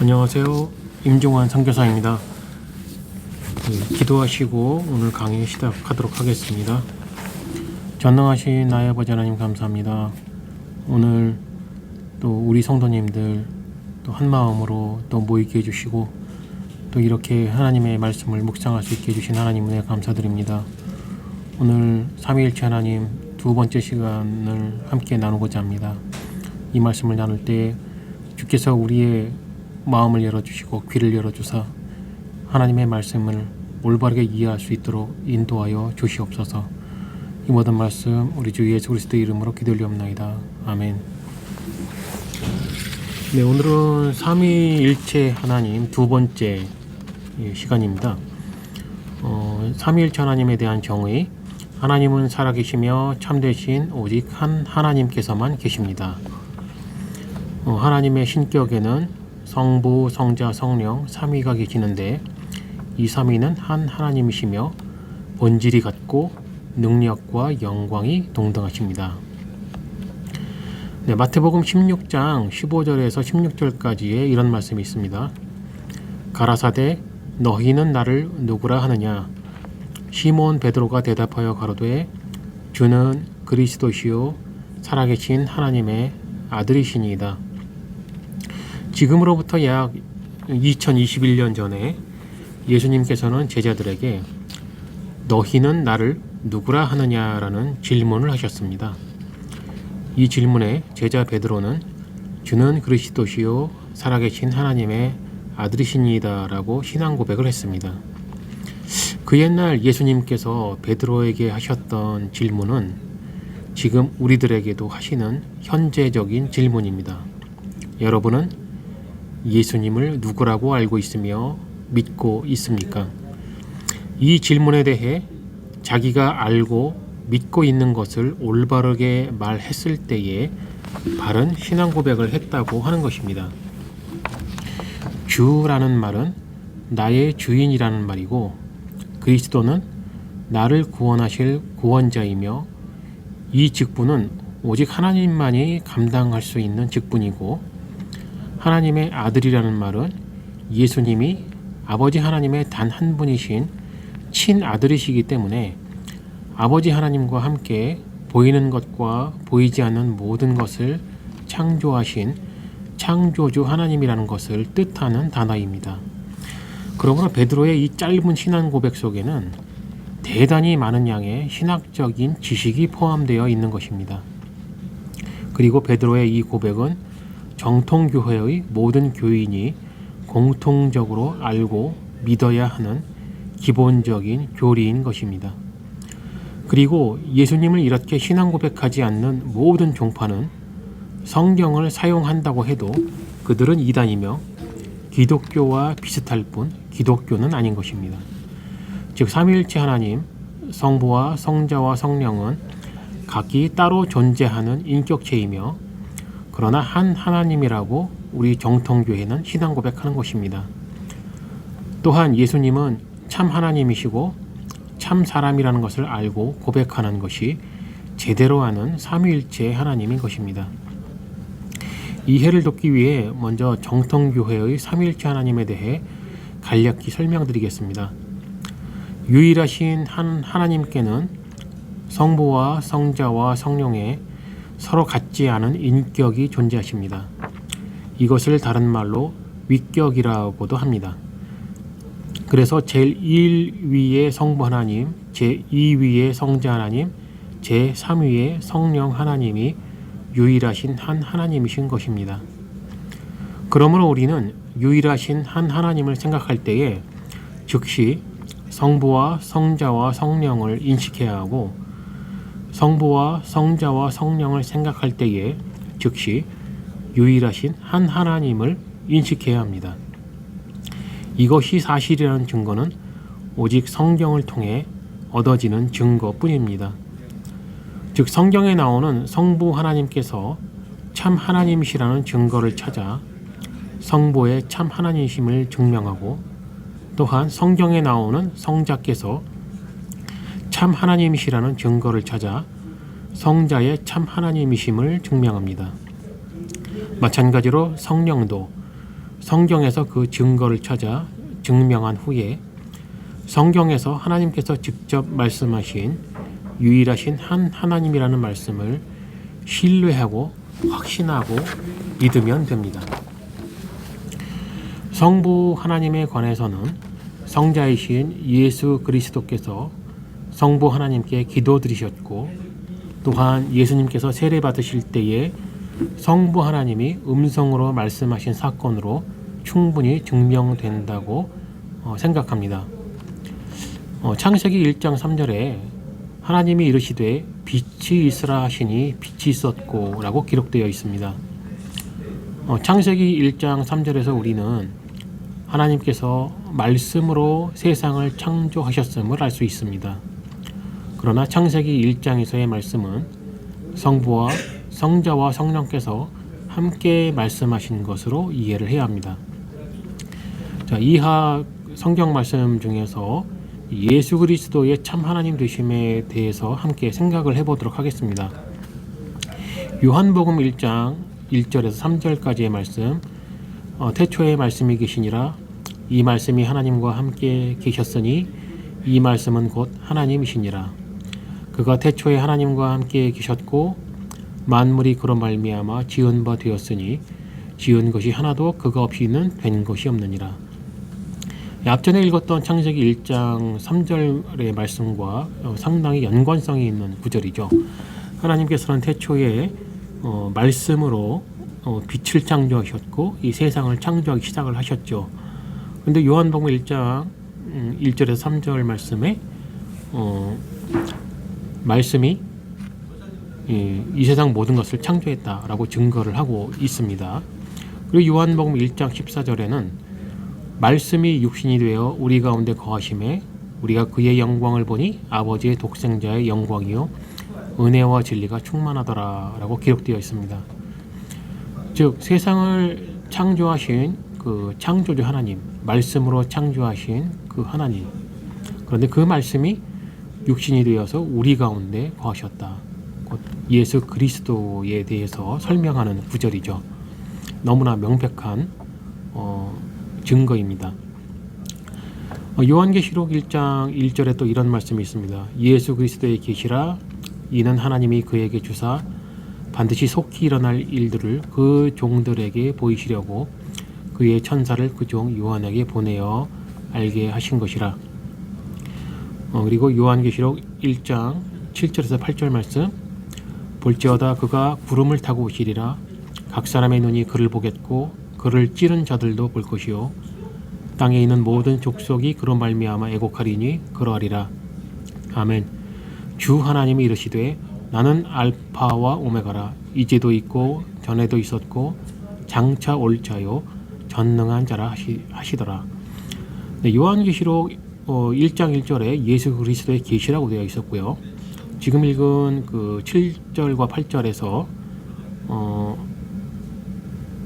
안녕하세요. 임종환 선교사입니다. 기도하시고 오늘 강의 시작하도록 하겠습니다. 전능하신 나의 아버지 하나님 감사합니다. 오늘 또 우리 성도님들 또 한마음으로 또 모이게 해주시고 또 이렇게 하나님의 말씀을 묵상할 수 있게 해주신 하나님 은혜 감사드립니다. 오늘 삼위일체 하나님 두 번째 시간을 함께 나누고자 합니다. 이 말씀을 나눌 때 주께서 우리의 마음을 열어주시고 귀를 열어주사 하나님의 말씀을 올바르게 이해할 수 있도록 인도하여 주시옵소서. 이 모든 말씀 우리 주 예수 그리스도의 이름으로 기도드리옵나이다. 아멘. 네, 오늘은 삼위일체 하나님 두 번째 시간입니다. 삼위일체 하나님에 대한 정의. 하나님은 살아계시며 참되신 오직 한 하나님께서만 계십니다. 하나님의 신격에는 성부, 성자, 성령, 삼위가 계시는데 이 삼위는 한 하나님이시며 본질이 같고 능력과 영광이 동등하십니다. 네, 마태복음 16장 15절에서 16절까지의 이런 말씀이 있습니다. 가라사대 너희는 나를 누구라 하느냐? 시몬 베드로가 대답하여 가로되 주는 그리스도시요 살아계신 하나님의 아들이시니이다. 지금으로부터 약 2021년 전에 예수님께서는 제자들에게 너희는 나를 누구라 하느냐라는 질문을 하셨습니다. 이 질문에 제자 베드로는 주는 그리스도시요 살아계신 하나님의 아들이시니이다 라고 신앙 고백을 했습니다. 그 옛날 예수님께서 베드로에게 하셨던 질문은 지금 우리들에게도 하시는 현재적인 질문입니다. 여러분은 예수님을 누구라고 알고 있으며 믿고 있습니까? 이 질문에 대해 자기가 알고 믿고 있는 것을 올바르게 말했을 때에 바른 신앙 고백을 했다고 하는 것입니다. 주라는 말은 나의 주인이라는 말이고 그리스도는 나를 구원하실 구원자이며 이 직분은 오직 하나님만이 감당할 수 있는 직분이고 하나님의 아들이라는 말은 예수님이 아버지 하나님의 단 한 분이신 친아들이시기 때문에 아버지 하나님과 함께 보이는 것과 보이지 않는 모든 것을 창조하신 창조주 하나님이라는 것을 뜻하는 단어입니다. 그러므로 베드로의 이 짧은 신앙 고백 속에는 대단히 많은 양의 신학적인 지식이 포함되어 있는 것입니다. 그리고 베드로의 이 고백은 정통교회의 모든 교인이 공통적으로 알고 믿어야 하는 기본적인 교리인 것입니다. 그리고 예수님을 이렇게 신앙 고백하지 않는 모든 종파는 성경을 사용한다고 해도 그들은 이단이며 기독교와 비슷할 뿐 기독교는 아닌 것입니다. 즉 삼위일체 하나님, 성부와 성자와 성령은 각기 따로 존재하는 인격체이며 그러나 한 하나님이라고 우리 정통교회는 신앙 고백하는 것입니다. 또한 예수님은 참 하나님이시고 참 사람이라는 것을 알고 고백하는 것이 제대로 아는 삼위일체 하나님인 것입니다. 이해를 돕기 위해 먼저 정통교회의 삼위일체 하나님에 대해 간략히 설명드리겠습니다. 유일하신 한 하나님께는 성부와 성자와 성령의 서로 같지 않은 인격이 존재하십니다. 이것을 다른 말로 위격이라고도 합니다. 그래서 제1위의 성부 하나님, 제2위의 성자 하나님, 제3위의 성령 하나님이 유일하신 한 하나님이신 것입니다. 그러므로 우리는 유일하신 한 하나님을 생각할 때에 즉시 성부와 성자와 성령을 인식해야 하고 성부와 성자와 성령을 생각할 때에 즉시 유일하신 한 하나님을 인식해야 합니다. 이것이 사실이라는 증거는 오직 성경을 통해 얻어지는 증거뿐입니다. 즉 성경에 나오는 성부 하나님께서 참 하나님이시라는 증거를 찾아 성부의 참 하나님이심을 증명하고 또한 성경에 나오는 성자께서 참 하나님이시라는 증거를 찾아 성자의 참 하나님이심을 증명합니다. 마찬가지로 성령도 성경에서 그 증거를 찾아 증명한 후에 성경에서 하나님께서 직접 말씀하신 유일하신 한 하나님이라는 말씀을 신뢰하고 확신하고 믿으면 됩니다. 성부 하나님에 관해서는 성자이신 예수 그리스도께서 성부 하나님께 기도드리셨고, 또한 예수님께서 세례 받으실 때에 성부 하나님이 음성으로 말씀하신 사건으로 충분히 증명된다고 생각합니다. 창세기 1장 3절에 하나님이 이르시되 빛이 있으라 하시니 빛이 있었고 라고 기록되어 있습니다. 창세기 1장 3절에서 우리는 하나님께서 말씀으로 세상을 창조하셨음을 알 수 있습니다. 그러나 창세기 1장에서의 말씀은 성부와 성자와 성령께서 함께 말씀하신 것으로 이해를 해야 합니다. 자, 이하 성경 말씀 중에서 예수 그리스도의 참 하나님 되심에 대해서 함께 생각을 해보도록 하겠습니다. 요한복음 1장 1절에서 3절까지의 말씀, 태초에 말씀이 계시니라 이 말씀이 하나님과 함께 계셨으니 이 말씀은 곧 하나님이시니라. 그가 태초에 하나님과 함께 계셨고 만물이 그로 말미암아 지은 바 되었으니 지은 것이 하나도 그가 없이는 된 것이 없느니라. 앞전에 읽었던 창세기 1장 3절의 말씀과 상당히 연관성이 있는 구절이죠. 하나님께서는 태초에 말씀으로 빛을 창조하셨고 이 세상을 창조하기 시작을 하셨죠. 그런데 요한복음 1장 1절에서 3절 말씀에 말씀이 이 세상 모든 것을 창조했다라고 증거를 하고 있습니다. 그리고 요한복음 1장 14절에는 말씀이 육신이 되어 우리 가운데 거하심에 우리가 그의 영광을 보니 아버지의 독생자의 영광이요 은혜와 진리가 충만하더라 라고 기록되어 있습니다. 즉 세상을 창조하신 그 창조주 하나님, 말씀으로 창조하신 그 하나님, 그런데 그 말씀이 육신이 되어서 우리 가운데 거하셨다. 곧 예수 그리스도에 대해서 설명하는 구절이죠. 너무나 명백한 증거입니다. 요한계시록 1장 1절에 또 이런 말씀이 있습니다. 예수 그리스도의 계시라 이는 하나님이 그에게 주사 반드시 속히 일어날 일들을 그 종들에게 보이시려고 그의 천사를 그 종 요한에게 보내어 알게 하신 것이라. 그리고 요한계시록 1장 7절에서 8절 말씀, 볼지어다 그가 구름을 타고 오시리라. 각 사람의 눈이 그를 보겠고 그를 찌른 자들도 볼 것이요 땅에 있는 모든 족속이 그로 말미암아 애곡하리니 그러하리라. 아멘. 주 하나님이 이르시되 나는 알파와 오메가라. 이제도 있고 전에도 있었고 장차 올 자요 전능한 자라 하시더라. 네, 요한계시록 1장 1절에 예수 그리스도의 계시라고 되어 있었고요. 지금 읽은 그 7절과 8절에서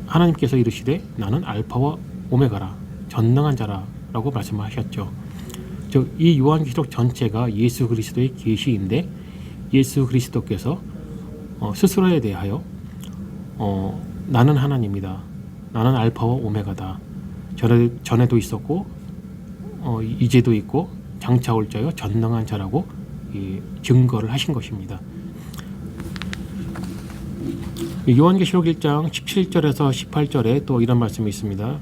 하나님께서 이르시되 나는 알파와 오메가라 전능한 자라 라고 말씀하셨죠. 즉 이 요한계시록 전체가 예수 그리스도의 계시인데 예수 그리스도께서 스스로에 대하여 나는 하나님이다. 나는 알파와 오메가다. 전에도 있었고 이제도 있고 장차 올 자요 전능한 자라고 증거를 하신 것입니다. 요한계시록 1장 17절에서 18절에 또 이런 말씀이 있습니다.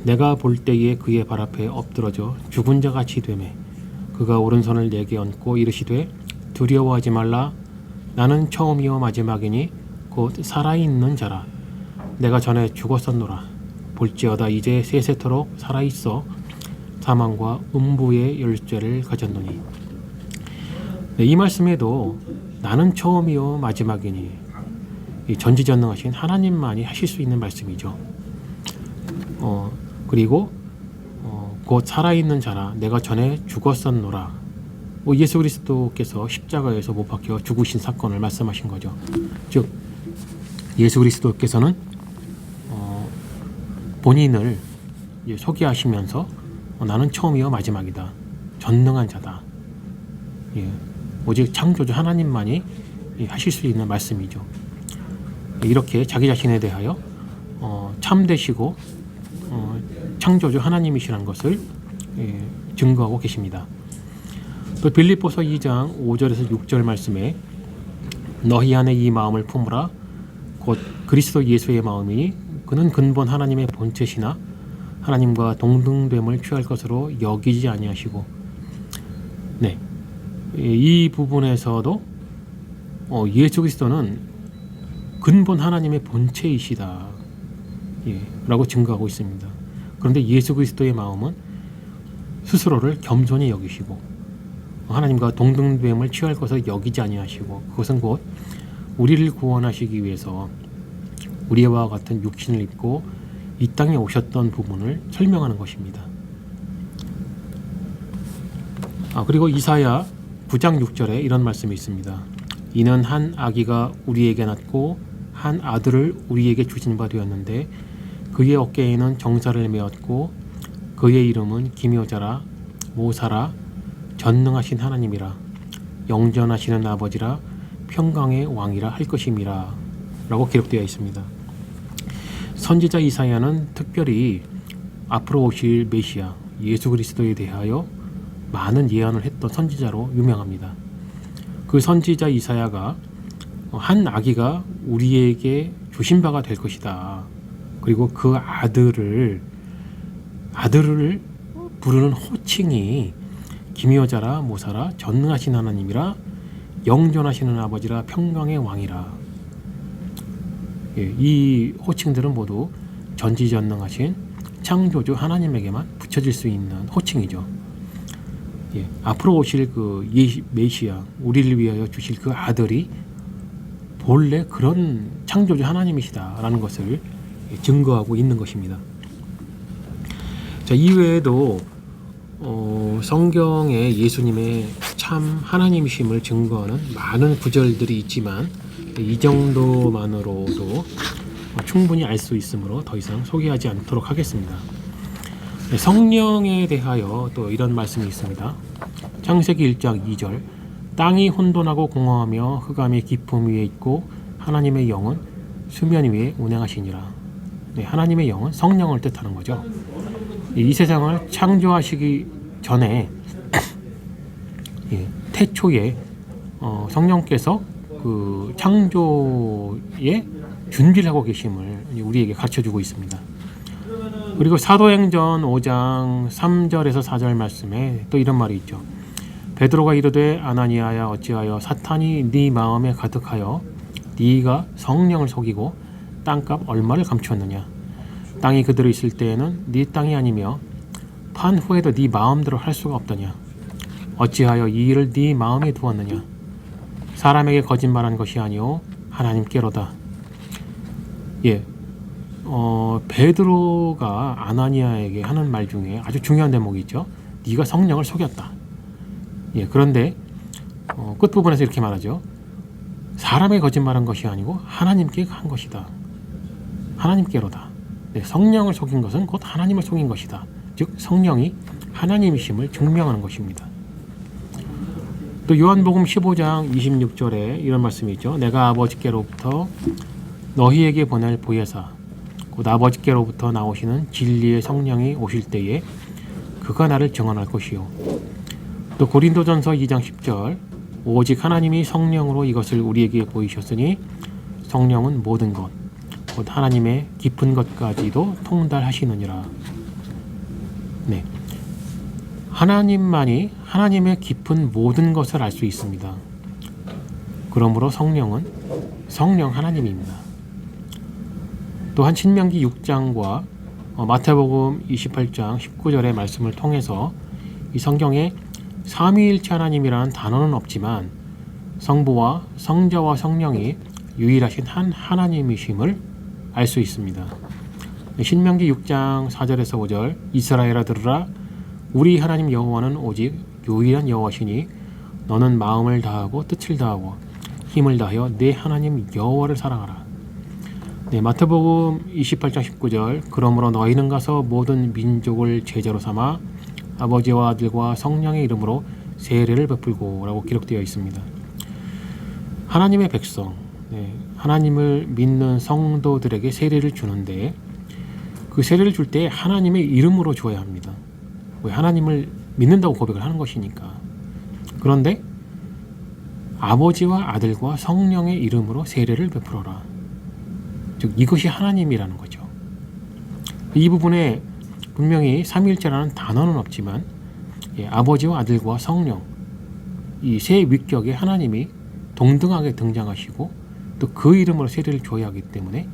내가 볼 때에 그의 발 앞에 엎드러져 죽은 자 같이 되매 그가 오른손을 내게 얹고 이르시되 두려워하지 말라. 나는 처음이요 마지막이니 곧 살아있는 자라. 내가 전에 죽었었노라. 볼지어다 이제 세세토록 살아있어 사망과 음부의 열쇠를 가졌노니. 네, 이 말씀에도 나는 처음이요 마지막이니 이 전지전능하신 하나님만이 하실 수 있는 말씀이죠. 그리고 곧 살아있는 자라. 내가 전에 죽었었노라. 예수 그리스도께서 십자가에서 못 박혀 죽으신 사건을 말씀하신 거죠. 즉 예수 그리스도께서는 본인을 소개하시면서 나는 처음이요 마지막이다. 전능한 자다. 오직 창조주 하나님만이 하실 수 있는 말씀이죠. 이렇게 자기 자신에 대하여 참되시고 창조주 하나님이시라는 것을 증거하고 계십니다. 또 빌립보서 2장 5절에서 6절 말씀에 너희 안에 이 마음을 품으라 곧 그리스도 예수의 마음이 그는 근본 하나님의 본체시나 하나님과 동등됨을 취할 것으로 여기지 아니하시고 네, 이 부분에서도 예수 그리스도는 근본 하나님의 본체이시다 라고 증거하고 있습니다. 그런데 예수 그리스도의 마음은 스스로를 겸손히 여기시고 하나님과 동등됨을 취할 것을 여기지 아니하시고 그것은 곧 우리를 구원하시기 위해서 우리와 같은 육신을 입고 이 땅에 오셨던 부분을 설명하는 것입니다. 그리고 이사야 9장 6절에 이런 말씀이 있습니다. 이는 한 아기가 우리에게 낳고 한 아들을 우리에게 주신 바 되었는데 그의 어깨에는 정사를 메었고 그의 이름은 기묘자라 모사라 전능하신 하나님이라 영전하시는 아버지라 평강의 왕이라 할 것임이라 라고 기록되어 있습니다. 선지자 이사야는 특별히 앞으로 오실 메시아 예수 그리스도에 대하여 많은 예언을 했던 선지자로 유명합니다. 그 선지자 이사야가 한 아기가 우리에게 주신 바가 될 것이다. 그리고 그 아들을 부르는 호칭이 기묘자라 모사라 전능하신 하나님이라 영존하시는 아버지라 평강의 왕이라. 이 호칭들은 모두 전지전능하신 창조주 하나님에게만 붙여질 수 있는 호칭이죠. 앞으로 오실 그 메시아 우리를 위하여 주실 그 아들이 본래 그런 창조주 하나님이시다라는 것을 증거하고 있는 것입니다. 자, 이외에도 성경에 예수님의 참 하나님이심을 증거하는 많은 구절들이 있지만 이 정도만으로도 충분히 알 수 있으므로 더 이상 소개하지 않도록 하겠습니다. 성령에 대하여 또 이런 말씀이 있습니다. 창세기 1장 2절 땅이 혼돈하고 공허하며 흑암의 깊음 위에 있고 하나님의 영은 수면 위에 운행하시니라. 하나님의 영은 성령을 뜻하는 거죠. 이 세상을 창조하시기 전에 태초에 성령께서 그 창조의 준비를 하고 계심을 우리에게 가르쳐주고 있습니다. 그리고 사도행전 5장 3절에서 4절 말씀에 또 이런 말이 있죠. 베드로가 이르되 아나니아야 어찌하여 사탄이 네 마음에 가득하여 네가 성령을 속이고 땅값 얼마를 감추었느냐. 땅이 그대로 있을 때에는 네 땅이 아니며 판 후에도 네 마음대로 할 수가 없더냐. 어찌하여 이 일을 네 마음에 두었느냐. 사람에게 거짓말한 것이 아니오 하나님께로다. 베드로가 아나니아에게 하는 말 중에 아주 중요한 대목이 있죠. 네가 성령을 속였다. 그런데 끝부분에서 이렇게 말하죠. 사람에게 거짓말한 것이 아니고 하나님께 한 것이다. 하나님께로다. 성령을 속인 것은 곧 하나님을 속인 것이다. 즉 성령이 하나님이심을 증명하는 것입니다. 또 요한복음 15장 26절에 이런 말씀이 있죠. 내가 아버지께로부터 너희에게 보낼 보혜사 곧 아버지께로부터 나오시는 진리의 성령이 오실 때에 그가 나를 증언할 것이요. 또 고린도전서 2장 10절 오직 하나님이 성령으로 이것을 우리에게 보이셨으니 성령은 모든 것 곧 하나님의 깊은 것까지도 통달하시느니라. 하나님만이 하나님의 깊은 모든 것을 알 수 있습니다. 그러므로 성령은 성령 하나님입니다. 또한 신명기 6장과 마태복음 28장 19절의 말씀을 통해서 이 성경에 삼위일체 하나님이라는 단어는 없지만 성부와 성자와 성령이 유일하신 한 하나님이심을 알 수 있습니다. 신명기 6장 4절에서 5절 이스라엘아 들으라 우리 하나님 여호와는 오직 유일한 여호와시니 너는 마음을 다하고 뜻을 다하고 힘을 다하여 내 하나님 여호와를 사랑하라. 마태복음 28장 19절 그러므로 너희는 가서 모든 민족을 제자로 삼아 아버지와 아들과 성령의 이름으로 세례를 베풀고 라고 기록되어 있습니다. 하나님의 백성 하나님을 믿는 성도들에게 세례를 주는데 그 세례를 줄 때 하나님의 이름으로 줘야 합니다. 왜? 하나님을 믿는다고 고백을 하는 것이니까. 그런데 아버지와 아들과 성령의 이름으로 세례를 베풀어라. 즉 이것이 하나님이라는 거죠. 이 부분에 분명히 삼위일체라는 단어는 없지만 아버지와 아들과 성령 이 세 위격에 하나님이 동등하게 등장하시고 또 그 이름으로 세례를 줘야 하기 때문에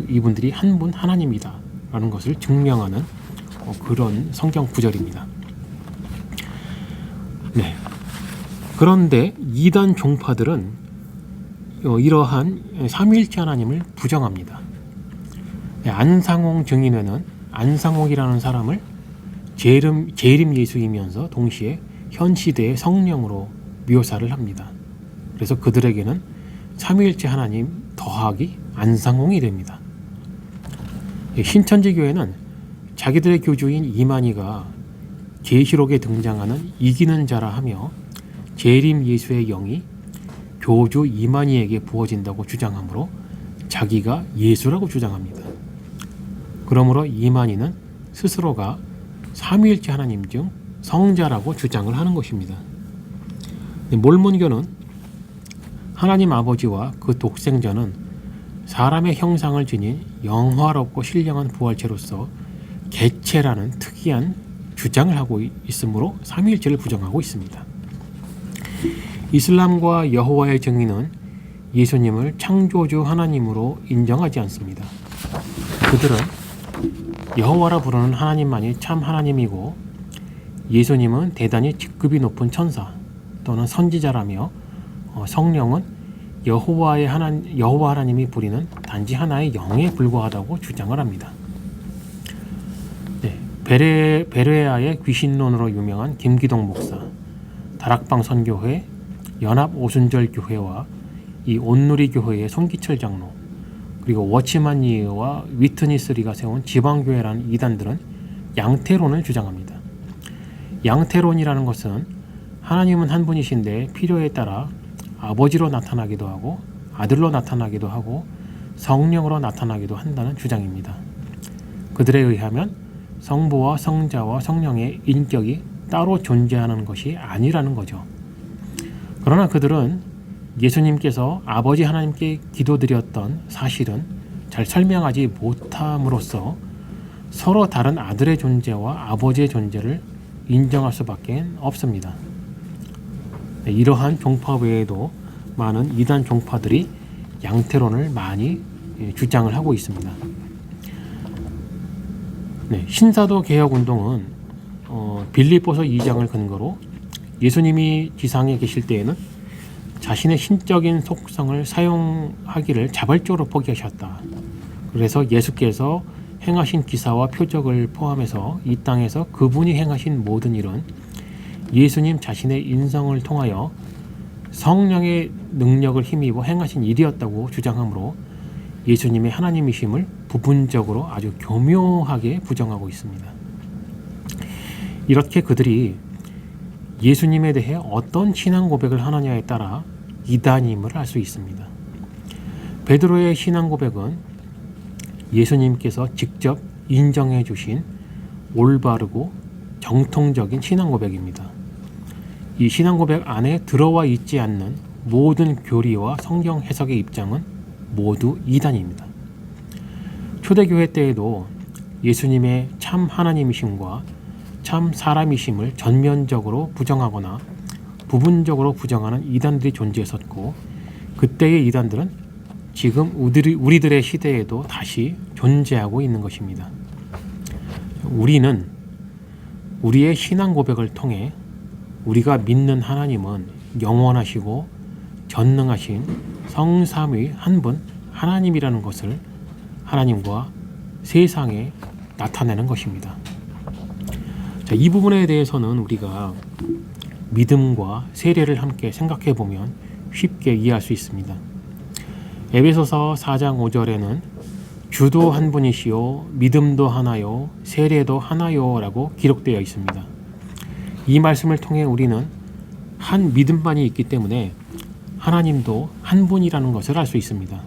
이분들이 한 분 하나님이다 라는 것을 증명하는 그런 성경 구절입니다. 네. 그런데 이단 종파들은 이러한 삼위일체 하나님을 부정합니다. 안상홍 증인회는 안상홍이라는 사람을 재림 예수이면서 동시에 현 시대의 성령으로 묘사를 합니다. 그래서 그들에게는 삼위일체 하나님 더하기 안상홍이 됩니다. 신천지교회는 자기들의 교주인 이만희가 계시록에 등장하는 이기는 자라 하며 재림 예수의 영이 교주 이만희에게 부어진다고 주장하므로 자기가 예수라고 주장합니다. 그러므로 이만희는 스스로가 삼위일체 하나님 중 성자라고 주장을 하는 것입니다. 몰몬교는 하나님 아버지와 그 독생자는 사람의 형상을 지닌 영화롭고 신령한 부활체로서 개체라는 특이한 주장을 하고 있으므로 삼위일체를 부정하고 있습니다. 이슬람과 여호와의 증인은 예수님을 창조주 하나님으로 인정하지 않습니다. 그들은 여호와라 부르는 하나님만이 참 하나님이고 예수님은 대단히 직급이 높은 천사 또는 선지자라며 성령은 여호와 하나님이 부리는 단지 하나의 영에 불과하다고 주장을 합니다. 네, 베레아의 귀신론으로 유명한 김기동 목사, 다락방 선교회, 연합 오순절 교회와 이 온누리 교회의 손기철 장로, 그리고 워치만 리와 위트니스 리가 세운 지방교회라는 이단들은 양태론을 주장합니다. 양태론이라는 것은 하나님은 한 분이신데 필요에 따라 아버지로 나타나기도 하고 아들로 나타나기도 하고 성령으로 나타나기도 한다는 주장입니다. 그들에 의하면 성부와 성자와 성령의 인격이 따로 존재하는 것이 아니라는 거죠. 그러나 그들은 예수님께서 아버지 하나님께 기도드렸던 사실은 잘 설명하지 못함으로써 서로 다른 아들의 존재와 아버지의 존재를 인정할 수밖에 없습니다. 이러한 종파 외에도 많은 이단 종파들이 양태론을 많이 주장을 하고 있습니다. 네, 신사도 개혁운동은 빌립보서 2장을 근거로 예수님이 지상에 계실 때에는 자신의 신적인 속성을 사용하기를 자발적으로 포기하셨다. 그래서 예수께서 행하신 기사와 표적을 포함해서 이 땅에서 그분이 행하신 모든 일은 예수님 자신의 인성을 통하여 성령의 능력을 힘입어 행하신 일이었다고 주장하므로 예수님의 하나님이심을 부분적으로 아주 교묘하게 부정하고 있습니다. 이렇게 그들이 예수님에 대해 어떤 신앙 고백을 하느냐에 따라 이단임을 알 수 있습니다. 베드로의 신앙 고백은 예수님께서 직접 인정해 주신 올바르고 정통적인 신앙 고백입니다. 이 신앙 고백 안에 들어와 있지 않는 모든 교리와 성경 해석의 입장은 모두 이단입니다. 초대교회 때에도 예수님의 참 하나님이심과 참 사람이심을 전면적으로 부정하거나 부분적으로 부정하는 이단들이 존재했었고 그때의 이단들은 지금 우리들의 시대에도 다시 존재하고 있는 것입니다. 우리는 우리의 신앙 고백을 통해 우리가 믿는 하나님은 영원하시고 전능하신 성삼위 한 분 하나님이라는 것을 하나님과 세상에 나타내는 것입니다. 자, 이 부분에 대해서는 우리가 믿음과 세례를 함께 생각해 보면 쉽게 이해할 수 있습니다. 에베소서 4장 5절에는 주도 한 분이시요 믿음도 하나요 세례도 하나요 라고 기록되어 있습니다. 이 말씀을 통해 우리는 한 믿음만이 있기 때문에 하나님도 한 분이라는 것을 알 수 있습니다.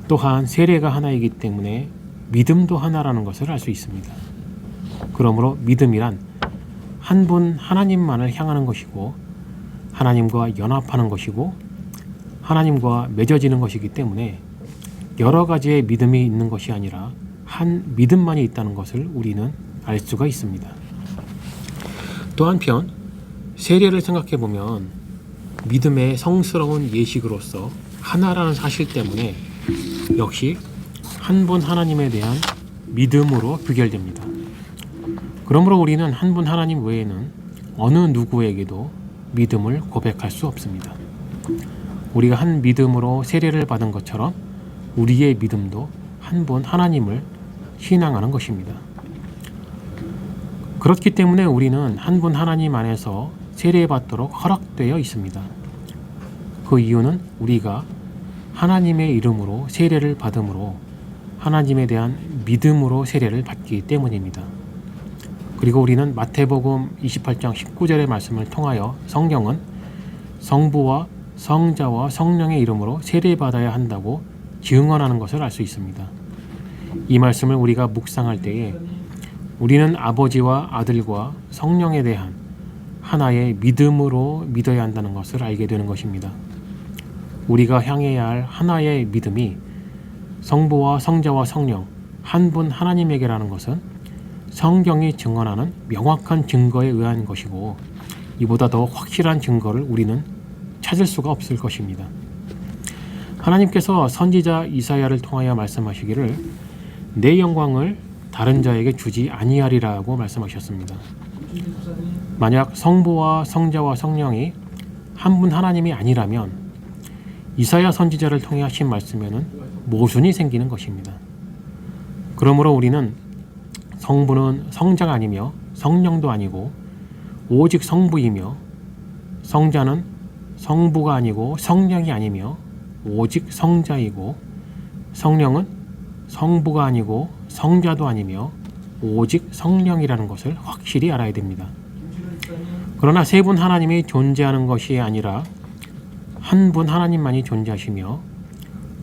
또한 세례가 하나이기 때문에 믿음도 하나라는 것을 알 수 있습니다. 그러므로 믿음이란 한 분 하나님만을 향하는 것이고 하나님과 연합하는 것이고 하나님과 맺어지는 것이기 때문에 여러 가지의 믿음이 있는 것이 아니라 한 믿음만이 있다는 것을 우리는 알 수가 있습니다. 또 한편 세례를 생각해 보면 믿음의 성스러운 예식으로서 하나라는 사실 때문에 역시 한 분 하나님에 대한 믿음으로 귀결됩니다. 그러므로 우리는 한 분 하나님 외에는 어느 누구에게도 믿음을 고백할 수 없습니다. 우리가 한 믿음으로 세례를 받은 것처럼 우리의 믿음도 한 분 하나님을 신앙하는 것입니다. 그렇기 때문에 우리는 한 분 하나님 안에서 세례받도록 허락되어 있습니다. 그 이유는 우리가 하나님의 이름으로 세례를 받음으로 하나님에 대한 믿음으로 세례를 받기 때문입니다. 그리고 우리는 마태복음 28장 19절의 말씀을 통하여 성경은 성부와 성자와 성령의 이름으로 세례받아야 한다고 증언하는 것을 알 수 있습니다. 이 말씀을 우리가 묵상할 때에 우리는 아버지와 아들과 성령에 대한 하나의 믿음으로 믿어야 한다는 것을 알게 되는 것입니다. 우리가 향해야 할 하나의 믿음이 성부와 성자와 성령 한 분 하나님에게라는 것은 성경이 증언하는 명확한 증거에 의한 것이고 이보다 더 확실한 증거를 우리는 찾을 수가 없을 것입니다. 하나님께서 선지자 이사야를 통하여 말씀하시기를 내 영광을 다른 자에게 주지 아니하리라고 말씀하셨습니다. 만약 성부와 성자와 성령이 한 분 하나님이 아니라면 이사야 선지자를 통해 하신 말씀에는 모순이 생기는 것입니다. 그러므로 우리는 성부는 성자가 아니며 성령도 아니고 오직 성부이며 성자는 성부가 아니고 성령이 아니며 오직 성자이고 성령은 성부가 아니고 성자도 아니며 오직 성령이라는 것을 확실히 알아야 됩니다. 그러나 세 분 하나님이 존재하는 것이 아니라 한 분 하나님만이 존재하시며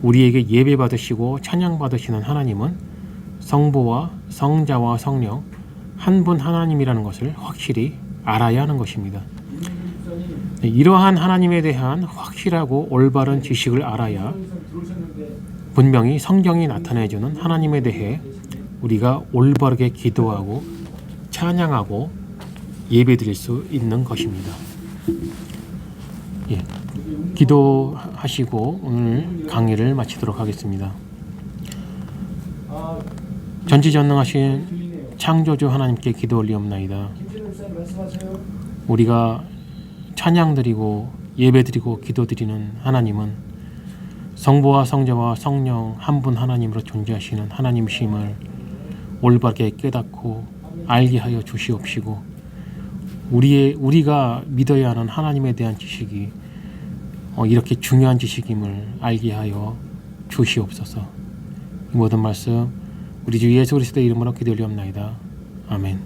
우리에게 예배 받으시고 찬양 받으시는 하나님은 성부와 성자와 성령 한 분 하나님이라는 것을 확실히 알아야 하는 것입니다. 이러한 하나님에 대한 확실하고 올바른 지식을 알아야 분명히 성경이 나타내주는 하나님에 대해 우리가 올바르게 기도하고 찬양하고 예배드릴 수 있는 것입니다. 기도하시고 오늘 강의를 마치도록 하겠습니다. 전지전능하신 창조주 하나님께 기도 올리옵나이다. 우리가 찬양드리고 예배드리고 기도드리는 하나님은 성부와 성자와 성령 한 분 하나님으로 존재하시는 하나님이심을 올바르게 깨닫고 알게 하여 주시옵시고 우리가 믿어야 하는 하나님에 대한 지식이 이렇게 중요한 지식임을 알게 하여 주시옵소서. 이 모든 말씀 우리 주 예수 그리스도의 이름으로 기도 올리옵나이다. 아멘.